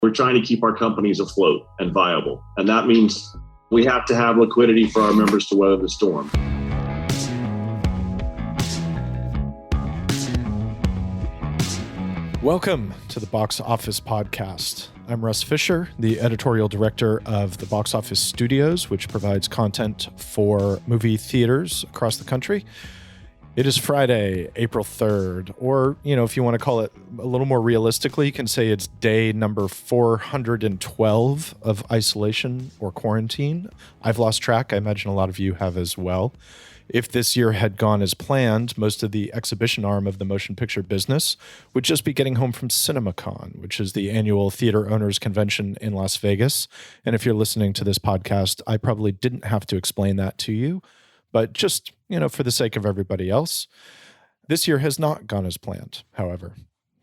We're trying to keep our companies afloat and viable. And that means we have to have liquidity for our members to weather the storm. Welcome to the Boxoffice Podcast. I'm Russ Fischer, the editorial director of the Boxoffice Studios, which provides content for movie theaters across the country. It is Friday, April 3rd, or, if you want to call it a little more realistically, you can say it's day number 412 of isolation or quarantine. I've lost track. I imagine a lot of you have as well. If this year had gone as planned, most of the exhibition arm of the motion picture business would just be getting home from CinemaCon, which is the annual theater owners convention in Las Vegas. And if you're listening to this podcast, I probably didn't have to explain that to you, but just, for the sake of everybody else, this year has not gone as planned, however.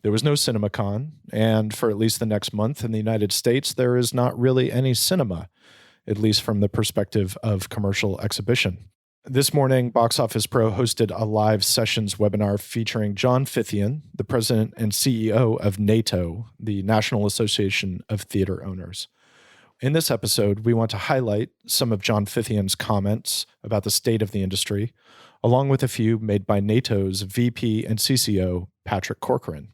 There was no CinemaCon, and for at least the next month in the United States, there is not really any cinema, at least from the perspective of commercial exhibition. This morning, Box Office Pro hosted a live sessions webinar featuring John Fithian, the president and CEO of NATO, the National Association of Theater Owners. In this episode, we want to highlight some of John Fithian's comments about the state of the industry, along with a few made by NATO's VP and CCO, Patrick Corcoran.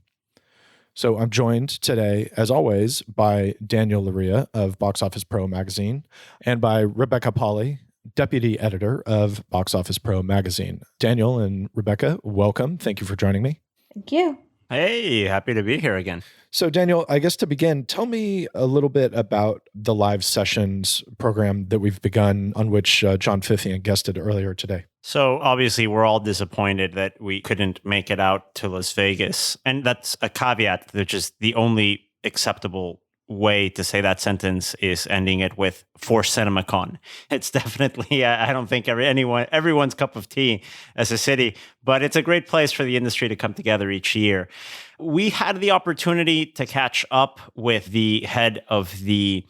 So I'm joined today, as always, by Daniel Loria of Box Office Pro magazine and by Rebecca Pahle, deputy editor of Box Office Pro magazine. Daniel and Rebecca, welcome. Thank you for joining me. Thank you. Hey, happy to be here again. So Daniel, I guess to begin, tell me a little bit about the live sessions program that we've begun on which John Fithian guested earlier today. So obviously we're all disappointed that we couldn't make it out to Las Vegas. And that's a caveat, which is the only acceptable way to say that sentence is ending it with for CinemaCon. It's definitely, I don't think everyone's cup of tea as a city, but it's a great place for the industry to come together each year. We had the opportunity to catch up with the head of the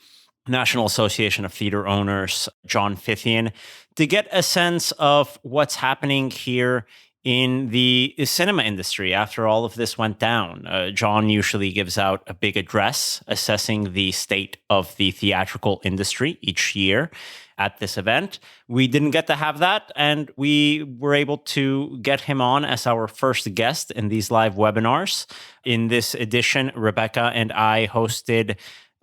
National Association of Theater Owners, John Fithian, to get a sense of what's happening here in the cinema industry after all of this went down. John usually gives out a big address assessing the state of the theatrical industry each year at this event. We didn't get to have that, and we were able to get him on as our first guest in these live webinars. In this edition, Rebecca and I hosted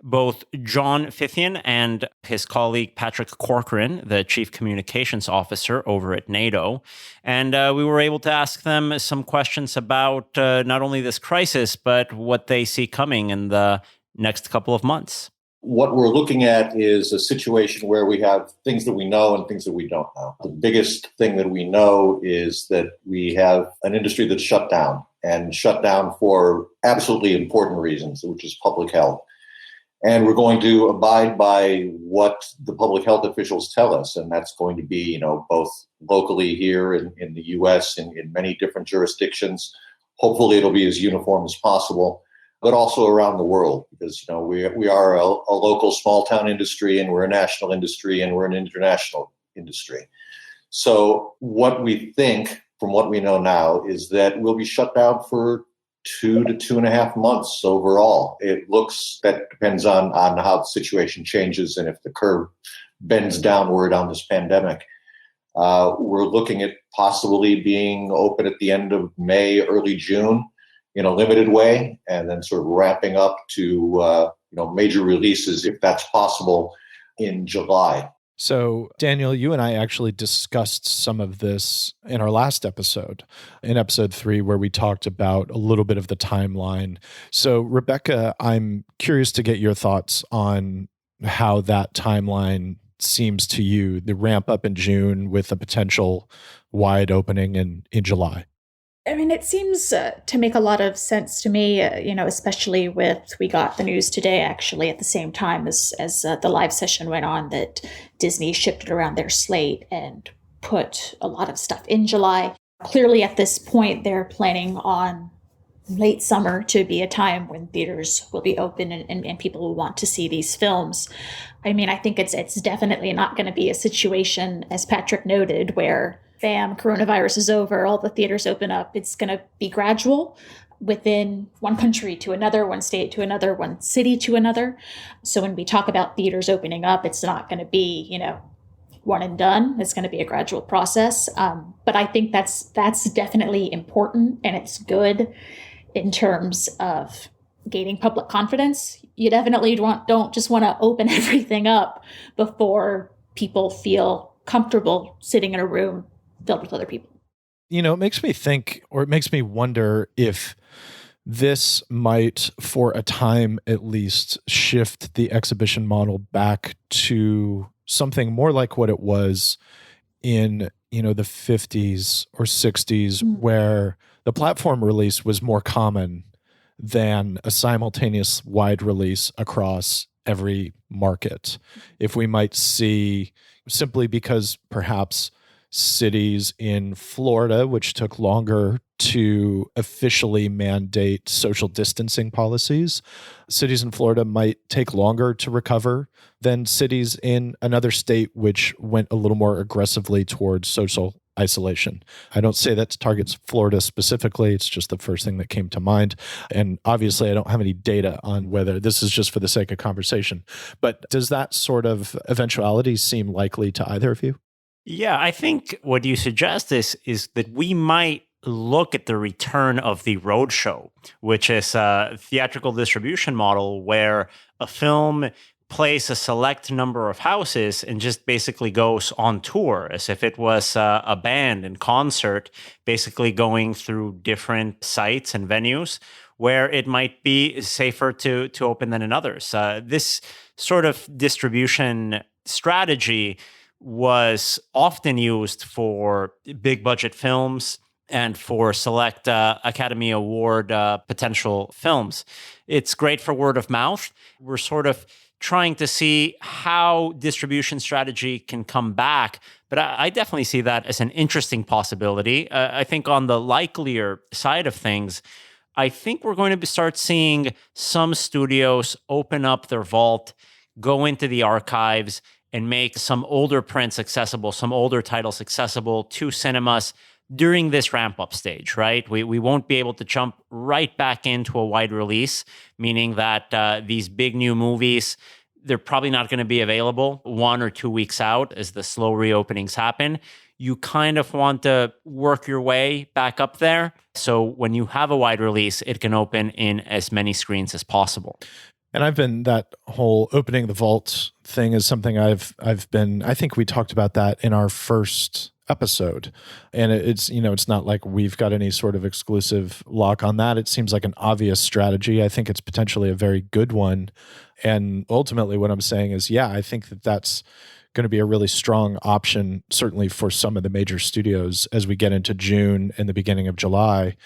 both John Fithian and his colleague Patrick Corcoran, the Chief Communications Officer over at NATO. And we were able to ask them some questions about not only this crisis, but what they see coming in the next couple of months. What we're looking at is a situation where we have things that we know and things that we don't know. The biggest thing that we know is that we have an industry that's shut down for absolutely important reasons, which is public health. And we're going to abide by what the public health officials tell us. And that's going to be, both locally here in the U.S. and in many different jurisdictions. Hopefully it'll be as uniform as possible, but also around the world because, we are a local small town industry and we're a national industry and we're an international industry. So what we think from what we know now is that we'll be shut down for 2 to 2.5 months overall. It looks, that depends on how the situation changes and if the curve bends downward on this pandemic. We're looking at possibly being open at the end of May, early June in a limited way, and then sort of ramping up to major releases, if that's possible, in July. So, Daniel, you and I actually discussed some of this in our last episode, in episode 3, where we talked about a little bit of the timeline. So, Rebecca, I'm curious to get your thoughts on how that timeline seems to you, the ramp up in June with a potential wide opening in July. I mean, it seems to make a lot of sense to me, especially we got the news today, actually, at the same time as the live session went on, that Disney shifted around their slate and put a lot of stuff in July. Clearly, at this point, they're planning on late summer to be a time when theaters will be open and people will want to see these films. I mean, I think it's definitely not going to be a situation, as Patrick noted, where bam, coronavirus is over, all the theaters open up. It's going to be gradual. within one country to another, one state to another, one city to another. So when we talk about theaters opening up, it's not going to be, one and done. It's going to be a gradual process. But I think that's definitely important, and it's good in terms of gaining public confidence. You definitely don't just want to open everything up before people feel comfortable sitting in a room filled with other people. It makes me think, or it makes me wonder if this might, for a time at least, shift the exhibition model back to something more like what it was in, the 50s or 60s, where the platform release was more common than a simultaneous wide release across every market. If we might see, simply because perhaps cities in Florida, which took longer to officially mandate social distancing policies, cities in Florida might take longer to recover than cities in another state, which went a little more aggressively towards social isolation. I don't say that targets Florida specifically. It's just the first thing that came to mind. And obviously, I don't have any data on whether this is just for the sake of conversation. But does that sort of eventuality seem likely to either of you? Yeah, I think what you suggest is that we might look at the return of the roadshow, which is a theatrical distribution model where a film plays a select number of houses and just basically goes on tour as if it was a band in concert, basically going through different sites and venues where it might be safer to open than in others. This sort of distribution strategy was often used for big budget films and for select Academy Award potential films. It's great for word of mouth. We're sort of trying to see how distribution strategy can come back, but I definitely see that as an interesting possibility. I think on the likelier side of things, I think we're going to start seeing some studios open up their vault, go into the archives, and make some older prints accessible, some older titles accessible to cinemas during this ramp-up stage, right? We won't be able to jump right back into a wide release, meaning that these big new movies, they're probably not going to be available 1 or 2 weeks out as the slow reopenings happen. You kind of want to work your way back up there. So when you have a wide release, it can open in as many screens as possible. And that whole opening the vault thing is something I think we talked about that in our first episode. And it's not like we've got any sort of exclusive lock on that. It seems like an obvious strategy. I think it's potentially a very good one. And ultimately what I'm saying is, I think that's going to be a really strong option, certainly for some of the major studios as we get into June and the beginning of July,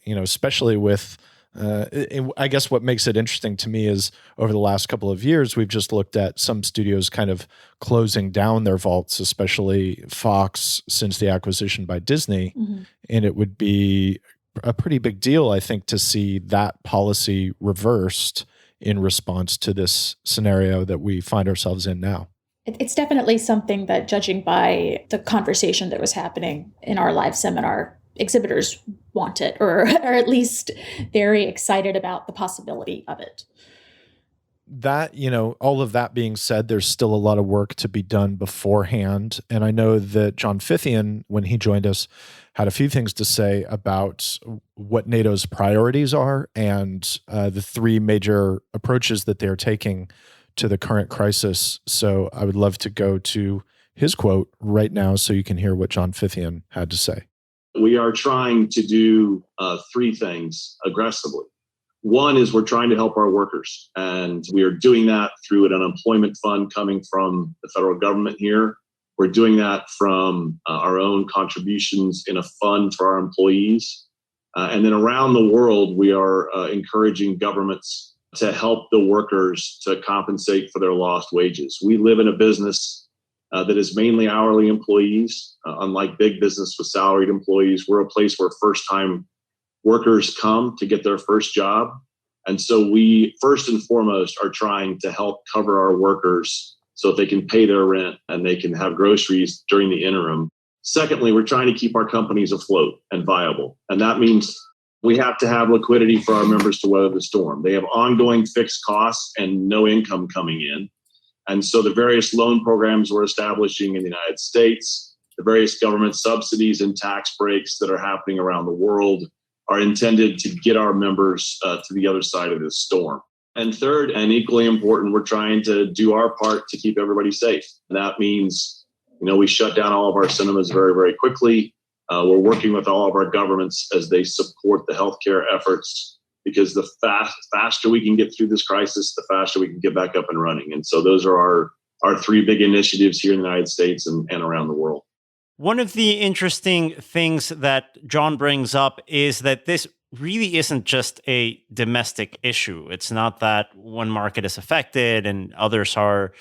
especially with I guess what makes it interesting to me is over the last couple of years, we've just looked at some studios kind of closing down their vaults, especially Fox since the acquisition by Disney. Mm-hmm. And it would be a pretty big deal, I think, to see that policy reversed in response to this scenario that we find ourselves in now. It's definitely something that, judging by the conversation that was happening in our live seminar, exhibitors want it, or at least very excited about the possibility of it. That, all of that being said, there's still a lot of work to be done beforehand. And I know that John Fithian, when he joined us, had a few things to say about what NATO's priorities are and the three major approaches that they're taking to the current crisis. So I would love to go to his quote right now so you can hear what John Fithian had to say. We are trying to do three things aggressively. One is we're trying to help our workers, and we are doing that through an unemployment fund coming from the federal government here. We're doing that from our own contributions in a fund for our employees. And then around the world, we are encouraging governments to help the workers to compensate for their lost wages. We live in a business that is mainly hourly employees. Unlike big business with salaried employees, we're a place where first-time workers come to get their first job. And so we, first and foremost, are trying to help cover our workers so that they can pay their rent and they can have groceries during the interim. Secondly, we're trying to keep our companies afloat and viable. And that means We have to have liquidity for our members to weather the storm. They have ongoing fixed costs and no income coming in. And so the various loan programs we're establishing in the United States, the various government subsidies and tax breaks that are happening around the world are intended to get our members to the other side of this storm. And third, and equally important, we're trying to do our part to keep everybody safe. And that means, we shut down all of our cinemas very, very quickly. We're working with all of our governments as they support the healthcare efforts, because the faster we can get through this crisis, the faster we can get back up and running. And so those are our three big initiatives here in the United States and around the world. One of the interesting things that John brings up is that this really isn't just a domestic issue. It's not that one market is affected and others are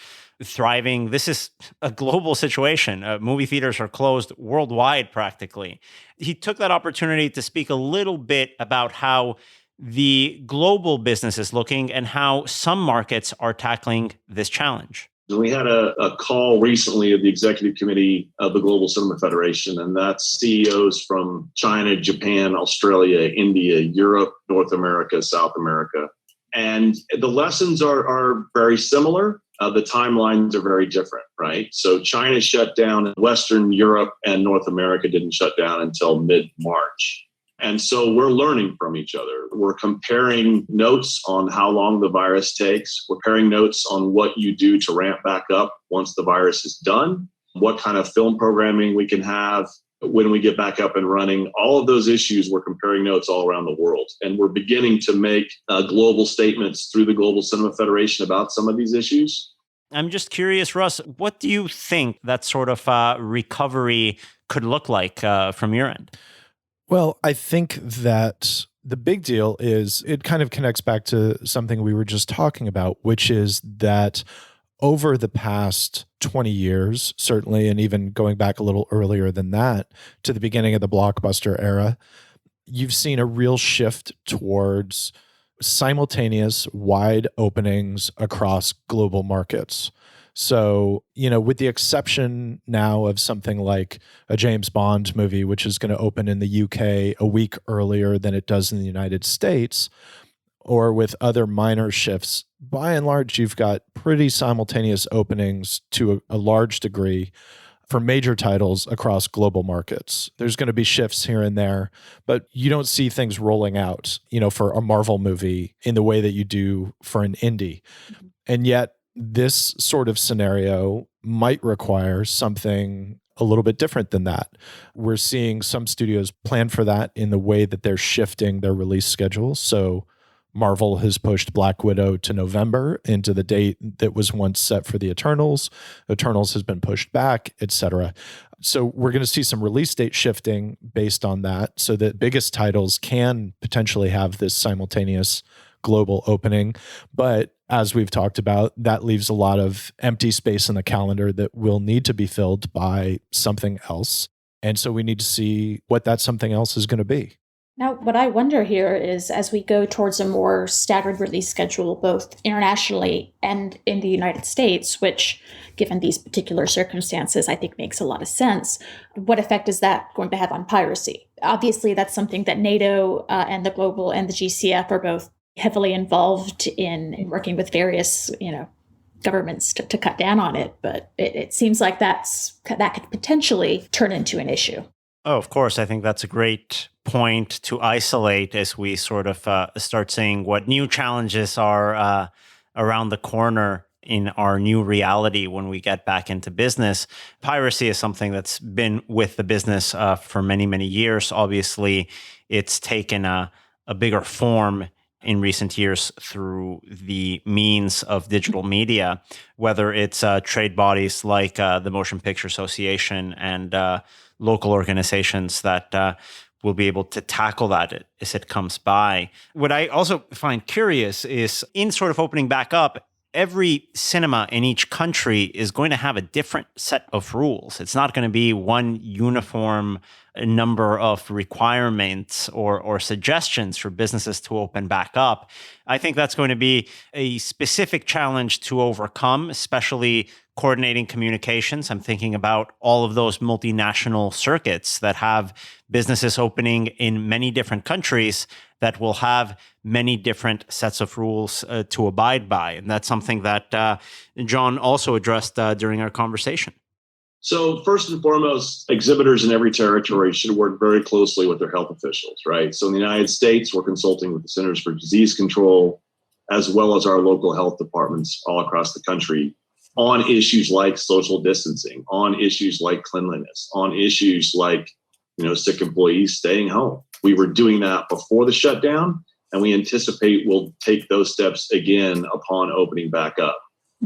thriving. This is a global situation. Movie theaters are closed worldwide practically. He took that opportunity to speak a little bit about how the global business is looking and how some markets are tackling this challenge. We had a call recently of the executive committee of the Global Cinema Federation, and that's CEOs from China, Japan, Australia, India, Europe, North America, South America. And the lessons are very similar. The timelines are very different, right? So China shut down, Western Europe and North America didn't shut down until mid-March. And so we're learning from each other. We're comparing notes on how long the virus takes. We're comparing notes on what you do to ramp back up once the virus is done, what kind of film programming we can have when we get back up and running. All of those issues, we're comparing notes all around the world. And we're beginning to make global statements through the Global Cinema Federation about some of these issues. I'm just curious, Russ, what do you think that sort of recovery could look like from your end? Well, I think that the big deal is it kind of connects back to something we were just talking about, which is that over the past 20 years, certainly, and even going back a little earlier than that, to the beginning of the blockbuster era, you've seen a real shift towards simultaneous wide openings across global markets. So, with the exception now of something like a James Bond movie, which is going to open in the UK a week earlier than it does in the United States, or with other minor shifts, by and large, you've got pretty simultaneous openings to a large degree for major titles across global markets. There's going to be shifts here and there, but you don't see things rolling out, for a Marvel movie in the way that you do for an indie. And yet, this sort of scenario might require something a little bit different than that. We're seeing some studios plan for that in the way that they're shifting their release schedules. So Marvel has pushed Black Widow to November into the date that was once set for the Eternals. Eternals has been pushed back, etc. So we're going to see some release date shifting based on that so that biggest titles can potentially have this simultaneous global opening. But as we've talked about, that leaves a lot of empty space in the calendar that will need to be filled by something else. And so we need to see what that something else is going to be. Now, what I wonder here is as we go towards a more staggered release schedule, both internationally and in the United States, which, given these particular circumstances, I think makes a lot of sense, what effect is that going to have on piracy? Obviously, that's something that NATO and the Global and the GCF are both heavily involved in working with various, governments to cut down on it. But it seems like that could potentially turn into an issue. Oh, of course. I think that's a great point to isolate as we sort of start seeing what new challenges are around the corner in our new reality when we get back into business. Piracy is something that's been with the business for many, many years. Obviously, it's taken a bigger form in recent years through the means of digital media, whether it's trade bodies like the Motion Picture Association and local organizations that will be able to tackle that as it comes by. What I also find curious is in sort of opening back up, every cinema in each country is going to have a different set of rules. It's not going to be one uniform number of requirements or suggestions for businesses to open back up. I think that's going to be a specific challenge to overcome, especially coordinating communications. I'm thinking about all of those multinational circuits that have businesses opening in many different countries that will have many different sets of rules to abide by. And that's something that John also addressed during our conversation. So first and foremost, exhibitors in every territory should work very closely with their health officials, right? So in the United States, we're consulting with the Centers for Disease Control, as well as our local health departments all across the country on issues like social distancing, on issues like cleanliness, on issues like, sick employees staying home. We were doing that before the shutdown, and we anticipate we'll take those steps again upon opening back up.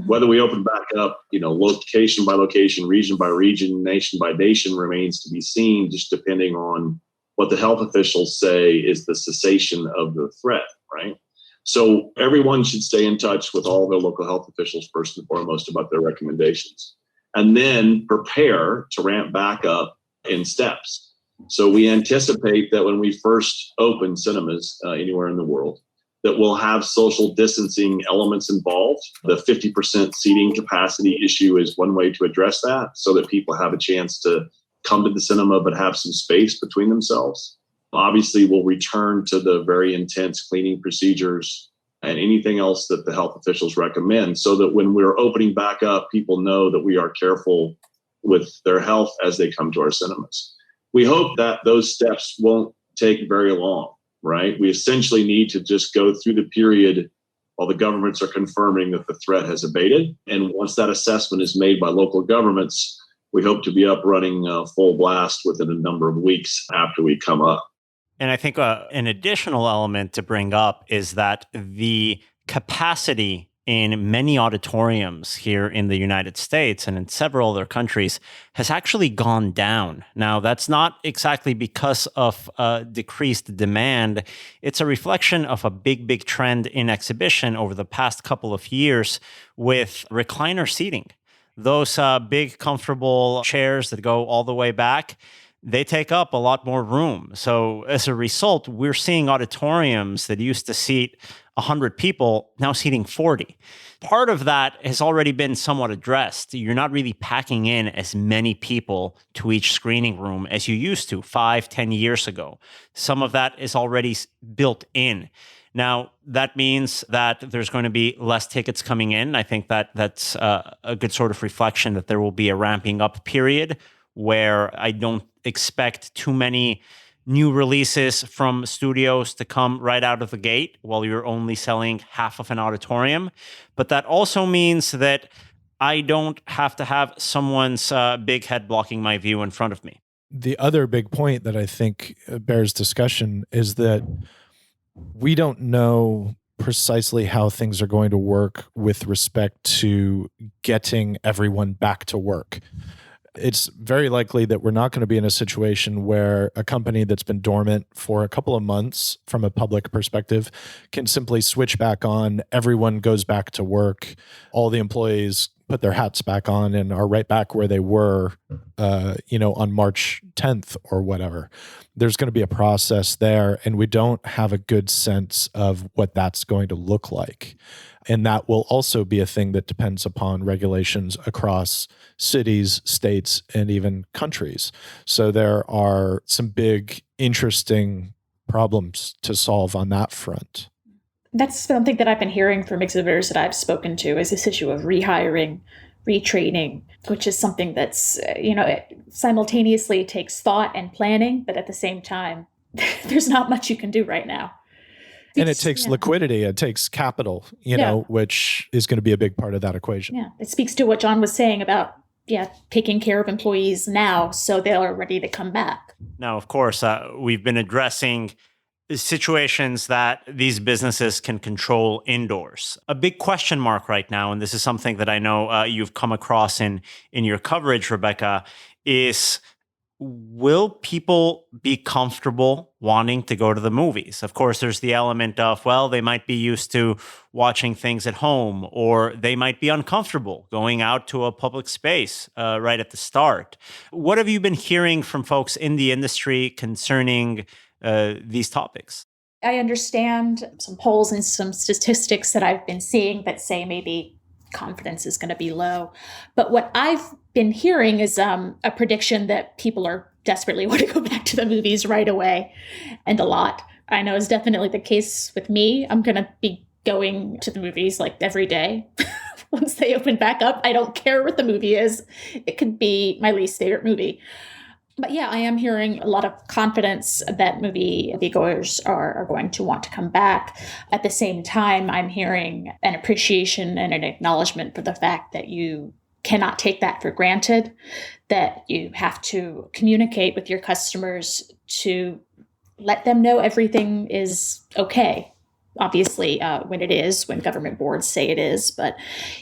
Whether we open back up, location by location, region by region, nation by nation remains to be seen, just depending on what the health officials say is the cessation of the threat, right? So everyone should stay in touch with all their local health officials first and foremost about their recommendations, and then prepare to ramp back up in steps. So we anticipate that when we first open cinemas anywhere in the world, that we'll have social distancing elements involved. The 50% seating capacity issue is one way to address that, so that people have a chance to come to the cinema but have some space between themselves. Obviously, we'll return to the very intense cleaning procedures and anything else that the health officials recommend, so that when we're opening back up, people know that we are careful with their health as they come to our cinemas. We hope that those steps won't take very long. Right? We essentially need to just go through the period while the governments are confirming that the threat has abated. And once that assessment is made by local governments, we hope to be up running full blast within a number of weeks after we come up. And I think an additional element to bring up is that the capacity in many auditoriums here in the United States and in several other countries has actually gone down. Now, that's not exactly because of decreased demand. It's a reflection of a big trend in exhibition over the past couple of years with recliner seating. Those big, comfortable chairs that go all the way back, they take up a lot more room. So as a result, we're seeing auditoriums that used to seat 100 people now seating 40. Part of that has already been somewhat addressed. You're not really packing in as many people to each screening room as you used to 5-10 years ago. Some of that is already built in. Now, that means that there's going to be less tickets coming in. I think that that's a good sort of reflection that there will be a ramping up period where I don't expect too many new releases from studios to come right out of the gate while you're only selling half of an auditorium. But that also means that I don't have to have someone's big head blocking my view in front of me. The other big point that I think bears discussion is that we don't know precisely how things are going to work with respect to getting everyone back to work. It's very likely that we're not going to be in a situation where a company that's been dormant for a couple of months from a public perspective can simply switch back on, everyone goes back to work, all the employees put their hats back on and are right back where they were, on March 10th or whatever. There's going to be a process there, and we don't have a good sense of what that's going to look like. And that will also be a thing that depends upon regulations across cities, states, and even countries. So there are some big, interesting problems to solve on that front. That's something that I've been hearing from exhibitors that I've spoken to, is this issue of rehiring, retraining, which is something that's, it simultaneously takes thought and planning, but at the same time, there's not much you can do right now. And it takes liquidity, it takes capital, which is going to be a big part of that equation. Yeah, it speaks to what John was saying about, taking care of employees now so they're ready to come back. Now, of course, we've been addressing situations that these businesses can control indoors. A big question mark right now, and this is something that I know you've come across in your coverage, Rebecca, is will people be comfortable wanting to go to the movies? Of course, there's the element of, well, they might be used to watching things at home, or they might be uncomfortable going out to a public space right at the start. What have you been hearing from folks in the industry concerning these topics? I understand some polls and some statistics that I've been seeing that say maybe confidence is going to be low. But what I've been hearing is a prediction that people are desperately want to go back to the movies right away, and a lot. I know is definitely the case with me. I'm going to be going to the movies like every day once they open back up. I don't care what the movie is. It could be my least favorite movie. But yeah, I am hearing a lot of confidence that moviegoers are going to want to come back. At the same time, I'm hearing an appreciation and an acknowledgement for the fact that you cannot take that for granted, that you have to communicate with your customers to let them know everything is okay. Obviously, when government boards say it is. But,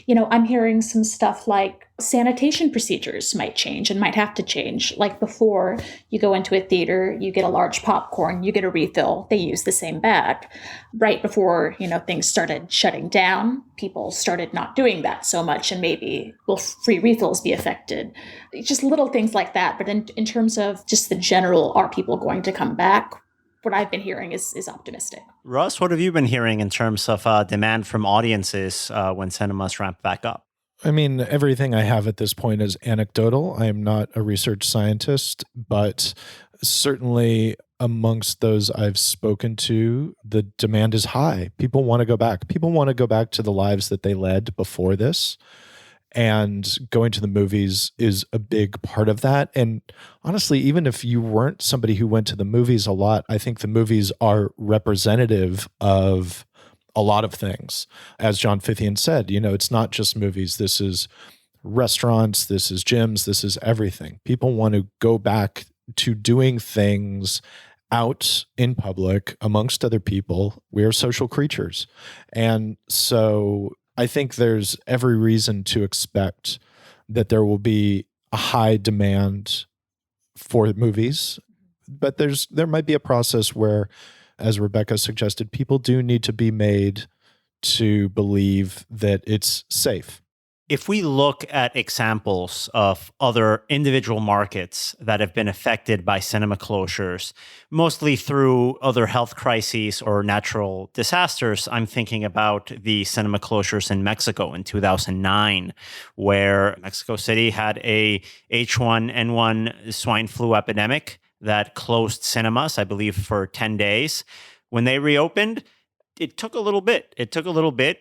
I'm hearing some stuff like sanitation procedures might change and might have to change. Like before, you go into a theater, you get a large popcorn, you get a refill, they use the same bag. Right before, things started shutting down, people started not doing that so much, and maybe will free refills be affected? Just little things like that. But in terms of just the general, are people going to come back? What I've been hearing is optimistic. Russ, what have you been hearing in terms of demand from audiences when cinemas ramp back up? I mean, everything I have at this point is anecdotal. I am not a research scientist, but certainly amongst those I've spoken to, the demand is high. People want to go back. People want to go back to the lives that they led before this. And going to the movies is a big part of that. And honestly, even if you weren't somebody who went to the movies a lot, I think the movies are representative of a lot of things. As John Fithian said, it's not just movies. This is restaurants, this is gyms, this is everything. People want to go back to doing things out in public amongst other people. We are social creatures. And so I think there's every reason to expect that there will be a high demand for movies, but there might be a process where, as Rebecca suggested, people do need to be made to believe that it's safe. If we look at examples of other individual markets that have been affected by cinema closures, mostly through other health crises or natural disasters, I'm thinking about the cinema closures in Mexico in 2009, where Mexico City had a H1N1 swine flu epidemic that closed cinemas, I believe, for 10 days. When they reopened, it took a little bit.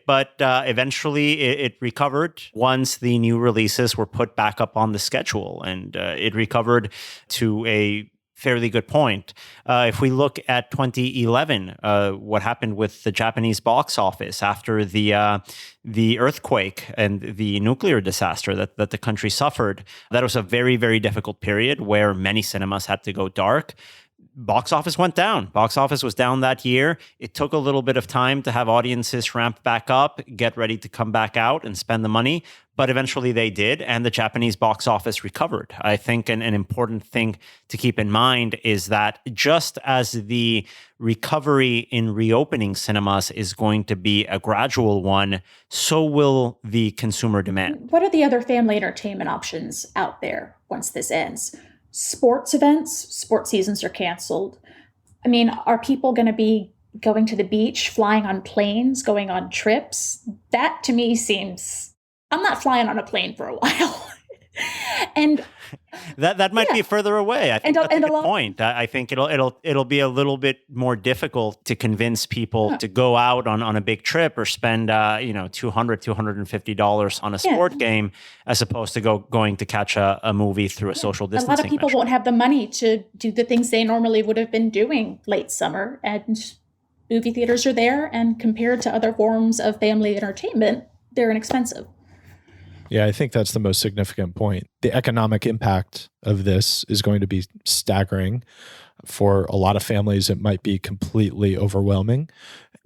But eventually it recovered once the new releases were put back up on the schedule, and it recovered to a fairly good point. If we look at 2011, what happened with the Japanese box office after the earthquake and the nuclear disaster that the country suffered, that was a very, very difficult period where many cinemas had to go dark. Box office went down. Box office was down that year. It took a little bit of time to have audiences ramp back up, get ready to come back out and spend the money. But eventually they did, and the Japanese box office recovered. I think an important thing to keep in mind is that just as the recovery in reopening cinemas is going to be a gradual one, so will the consumer demand. What are the other family entertainment options out there once this ends? Sports events, sports seasons are canceled. I mean, are people going to be going to the beach, flying on planes, going on trips? That to me seems, I'm not flying on a plane for a while. And that might be further away. I think that's a good point. I think it'll be a little bit more difficult to convince people to go out on a big trip or spend $250 on a sport game as opposed to going to catch a movie through a social distancing. A lot of people won't have the money to do the things they normally would have been doing late summer, and movie theaters are there, and compared to other forms of family entertainment, they're inexpensive. Yeah, I think that's the most significant point. The economic impact of this is going to be staggering. For a lot of families, it might be completely overwhelming.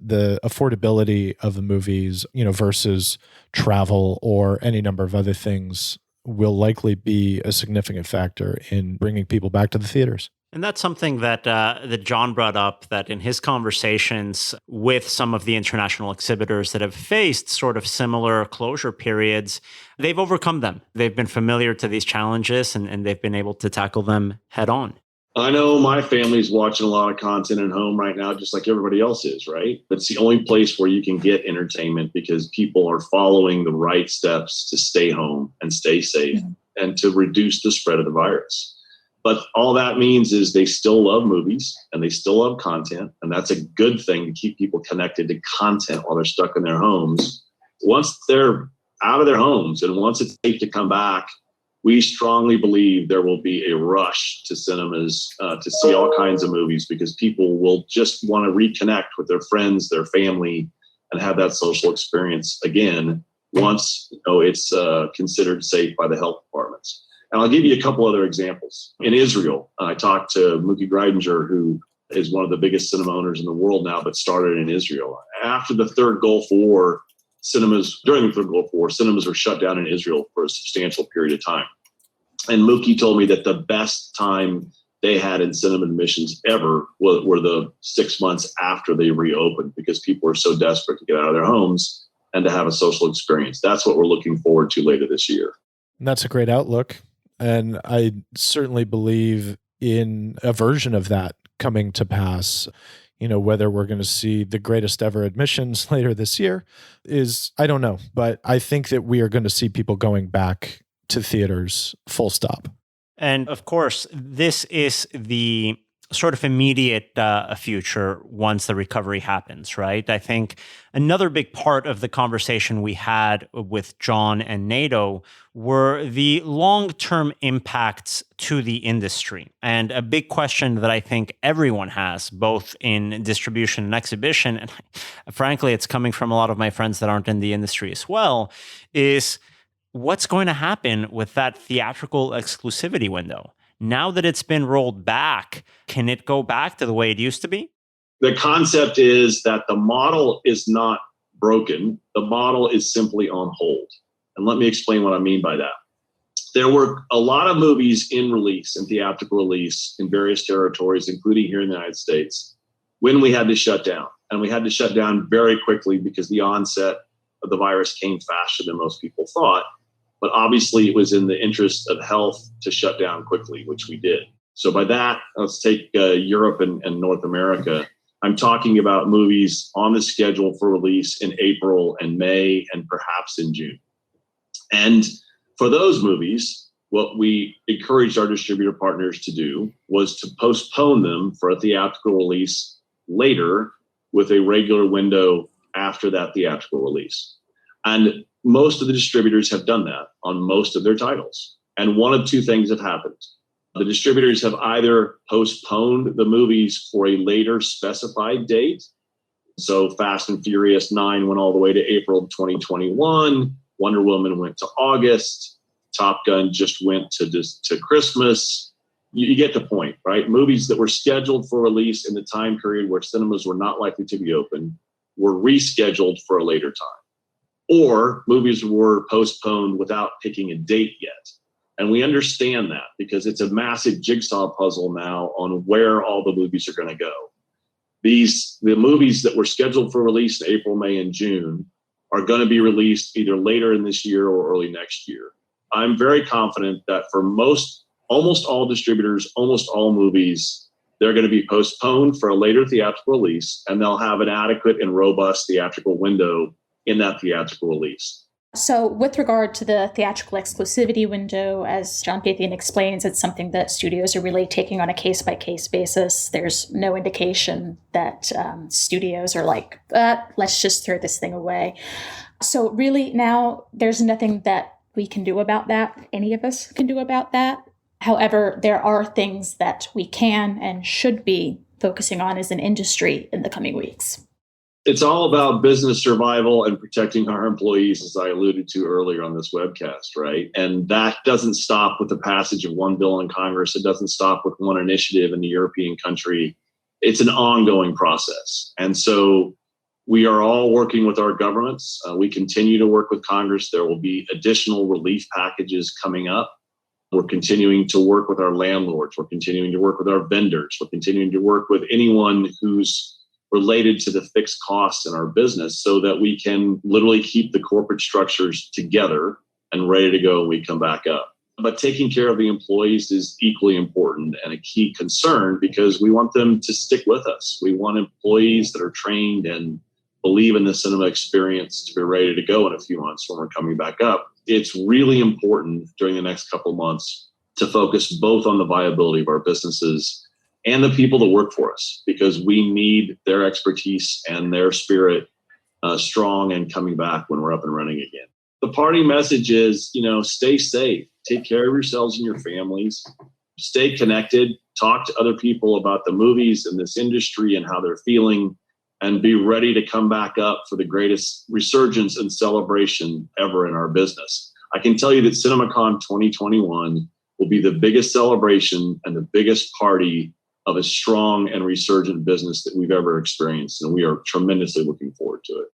The affordability of the movies, versus travel or any number of other things will likely be a significant factor in bringing people back to the theaters. And that's something that that John brought up, that in his conversations with some of the international exhibitors that have faced sort of similar closure periods, they've overcome them. They've been familiar to these challenges and they've been able to tackle them head on. I know my family's watching a lot of content at home right now, just like everybody else is, right? It's the only place where you can get entertainment because people are following the right steps to stay home and stay safe and to reduce the spread of the virus. But all that means is they still love movies and they still love content. And that's a good thing to keep people connected to content while they're stuck in their homes. Once they're out of their homes and once it's safe to come back, we strongly believe there will be a rush to cinemas to see all kinds of movies because people will just want to reconnect with their friends, their family, and have that social experience again once it's considered safe by the health departments. And I'll give you a couple other examples. In Israel, I talked to Mookie Greidinger, who is one of the biggest cinema owners in the world now, but started in Israel. After the Third Gulf War, during the Third Gulf War, cinemas were shut down in Israel for a substantial period of time. And Mookie told me that the best time they had in cinema admissions ever were the 6 months after they reopened because people were so desperate to get out of their homes and to have a social experience. That's what we're looking forward to later this year. And that's a great outlook. And I certainly believe in a version of that coming to pass. Whether we're going to see the greatest ever admissions later this year I don't know. But I think that we are going to see people going back to theaters, full stop. And of course, this is the sort of immediate future once the recovery happens, right? I think another big part of the conversation we had with John and NATO were the long-term impacts to the industry. And a big question that I think everyone has, both in distribution and exhibition, and frankly, it's coming from a lot of my friends that aren't in the industry as well, is what's going to happen with that theatrical exclusivity window? Now that it's been rolled back, can it go back to the way it used to be? The concept is that the model is not broken. The model is simply on hold. And let me explain what I mean by that. There were a lot of movies in theatrical release in various territories, including here in the United States, when we had to shut down. And we had to shut down very quickly because the onset of the virus came faster than most people thought. But obviously, it was in the interest of health to shut down quickly, which we did. So by that, let's take Europe and North America. I'm talking about movies on the schedule for release in April and May and perhaps in June. And for those movies, what we encouraged our distributor partners to do was to postpone them for a theatrical release later with a regular window after that theatrical release. And most of the distributors have done that on most of their titles. And one of two things have happened. The distributors have either postponed the movies for a later specified date. So Fast and Furious 9 went all the way to April 2021. Wonder Woman went to August. Top Gun just went to Christmas. You get the point, right? Movies that were scheduled for release in the time period where cinemas were not likely to be open were rescheduled for a later time. Or movies were postponed without picking a date yet. And we understand that because it's a massive jigsaw puzzle now on where all the movies are going to go. The movies that were scheduled for release in April, May, and June are going to be released either later in this year or early next year. I'm very confident that for almost all distributors, almost all movies, they're going to be postponed for a later theatrical release, and they'll have an adequate and robust theatrical window in that theatrical release. So with regard to the theatrical exclusivity window, as John Fithian explains, it's something that studios are really taking on a case-by-case basis. There's no indication that studios are like, let's just throw this thing away. So really now there's nothing that we can do about that. Any of us can do about that. However, there are things that we can and should be focusing on as an industry in the coming weeks. It's all about business survival and protecting our employees, as I alluded to earlier on this webcast, right? And that doesn't stop with the passage of one bill in Congress. It doesn't stop with one initiative in the European country. It's an ongoing process. And so We are all working with our governments. We continue to work with Congress. There will be additional relief packages coming up. We're continuing to work with our landlords. We're continuing to work with our vendors. We're continuing to work with anyone who's related to the fixed costs in our business so that we can literally keep the corporate structures together and ready to go when we come back up. But taking care of the employees is equally important and a key concern because we want them to stick with us. We want employees that are trained and believe in the cinema experience to be ready to go in a few months when we're coming back up. It's really important during the next couple of months to focus both on the viability of our businesses and the people that work for us, because we need their expertise and their spirit strong and coming back when we're up and running again. The parting message is, stay safe, take care of yourselves and your families, stay connected, talk to other people about the movies and this industry and how they're feeling, and be ready to come back up for the greatest resurgence and celebration ever in our business. I can tell you that CinemaCon 2021 will be the biggest celebration and the biggest party of a strong and resurgent business that we've ever experienced. And we are tremendously looking forward to it.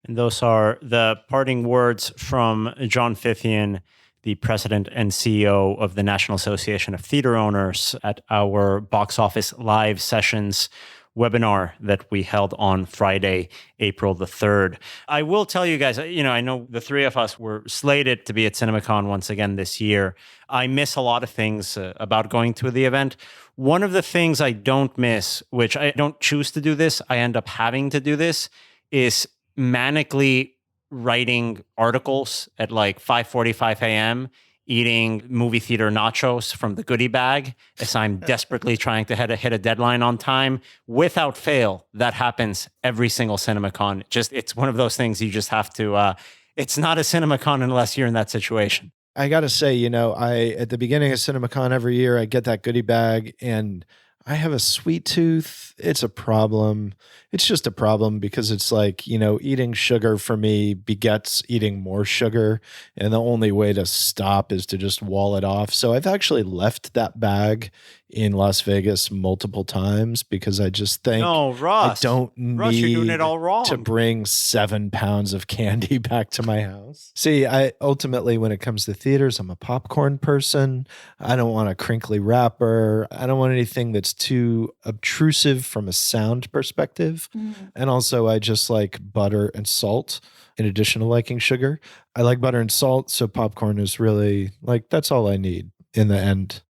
And those are the parting words from John Fithian, the president and CEO of the National Association of Theater Owners, at our Box Office Live Sessions webinar that we held on Friday, April the 3rd. I will tell you guys, I know the three of us were slated to be at CinemaCon once again this year. I miss a lot of things about going to the event. One of the things I don't miss, which I don't choose to do this, I end up having to do this, is manically writing articles at like 5:45 a.m., eating movie theater nachos from the goodie bag as I'm desperately trying to hit a deadline on time. Without fail, that happens every single CinemaCon. It's one of those things you just have to, it's not a CinemaCon unless you're in that situation. I got to say, at the beginning of CinemaCon every year, I get that goodie bag and I have a sweet tooth. It's a problem. It's just a problem because it's like, eating sugar for me begets eating more sugar. And the only way to stop is to just wall it off. So I've actually left that bag in Las Vegas multiple times because I just think Russ, I don't need you're doing it all wrong. to bring 7 pounds of candy back to my house. See, I ultimately, when it comes to theaters, I'm a popcorn person. I don't want a crinkly wrapper. I don't want anything that's too obtrusive from a sound perspective. And also, I just like butter and salt in addition to liking sugar. I like butter and salt, so popcorn is really that's all I need in the end.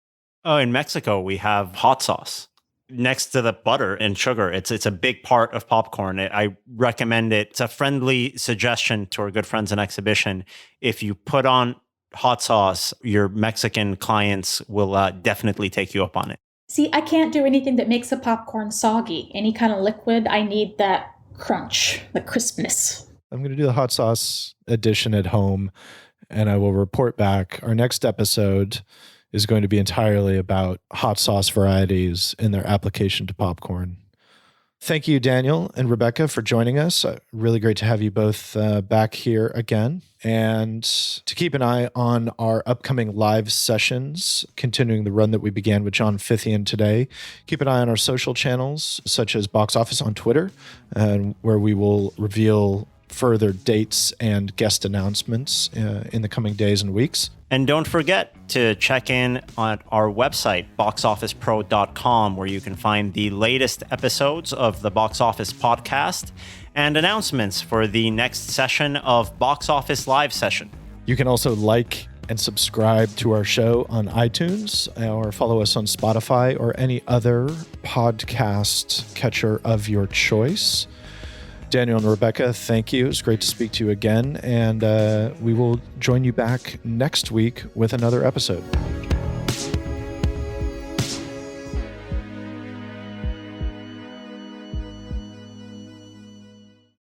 Oh, in Mexico, we have hot sauce next to the butter and sugar. It's a big part of popcorn. I recommend it. It's a friendly suggestion to our good friends in Exhibition. If you put on hot sauce, your Mexican clients will definitely take you up on it. See, I can't do anything that makes a popcorn soggy. Any kind of liquid, I need that crunch, the crispness. I'm going to do the hot sauce edition at home, and I will report back. Our next episode is going to be entirely about hot sauce varieties and their application to popcorn. Thank you, Daniel and Rebecca, for joining us. Really great to have you both back here again. And to keep an eye on our upcoming live sessions, continuing the run that we began with John Fithian today, keep an eye on our social channels, such as Box Office on Twitter, where we will reveal further dates and guest announcements in the coming days and weeks. And don't forget to check in on our website, boxofficepro.com, where you can find the latest episodes of the Box Office Podcast and announcements for the next session of Box Office Live Session. You can also like and subscribe to our show on iTunes or follow us on Spotify or any other podcast catcher of your choice. Daniel and Rebecca, thank you. It's great to speak to you again. And we will join you back next week with another episode.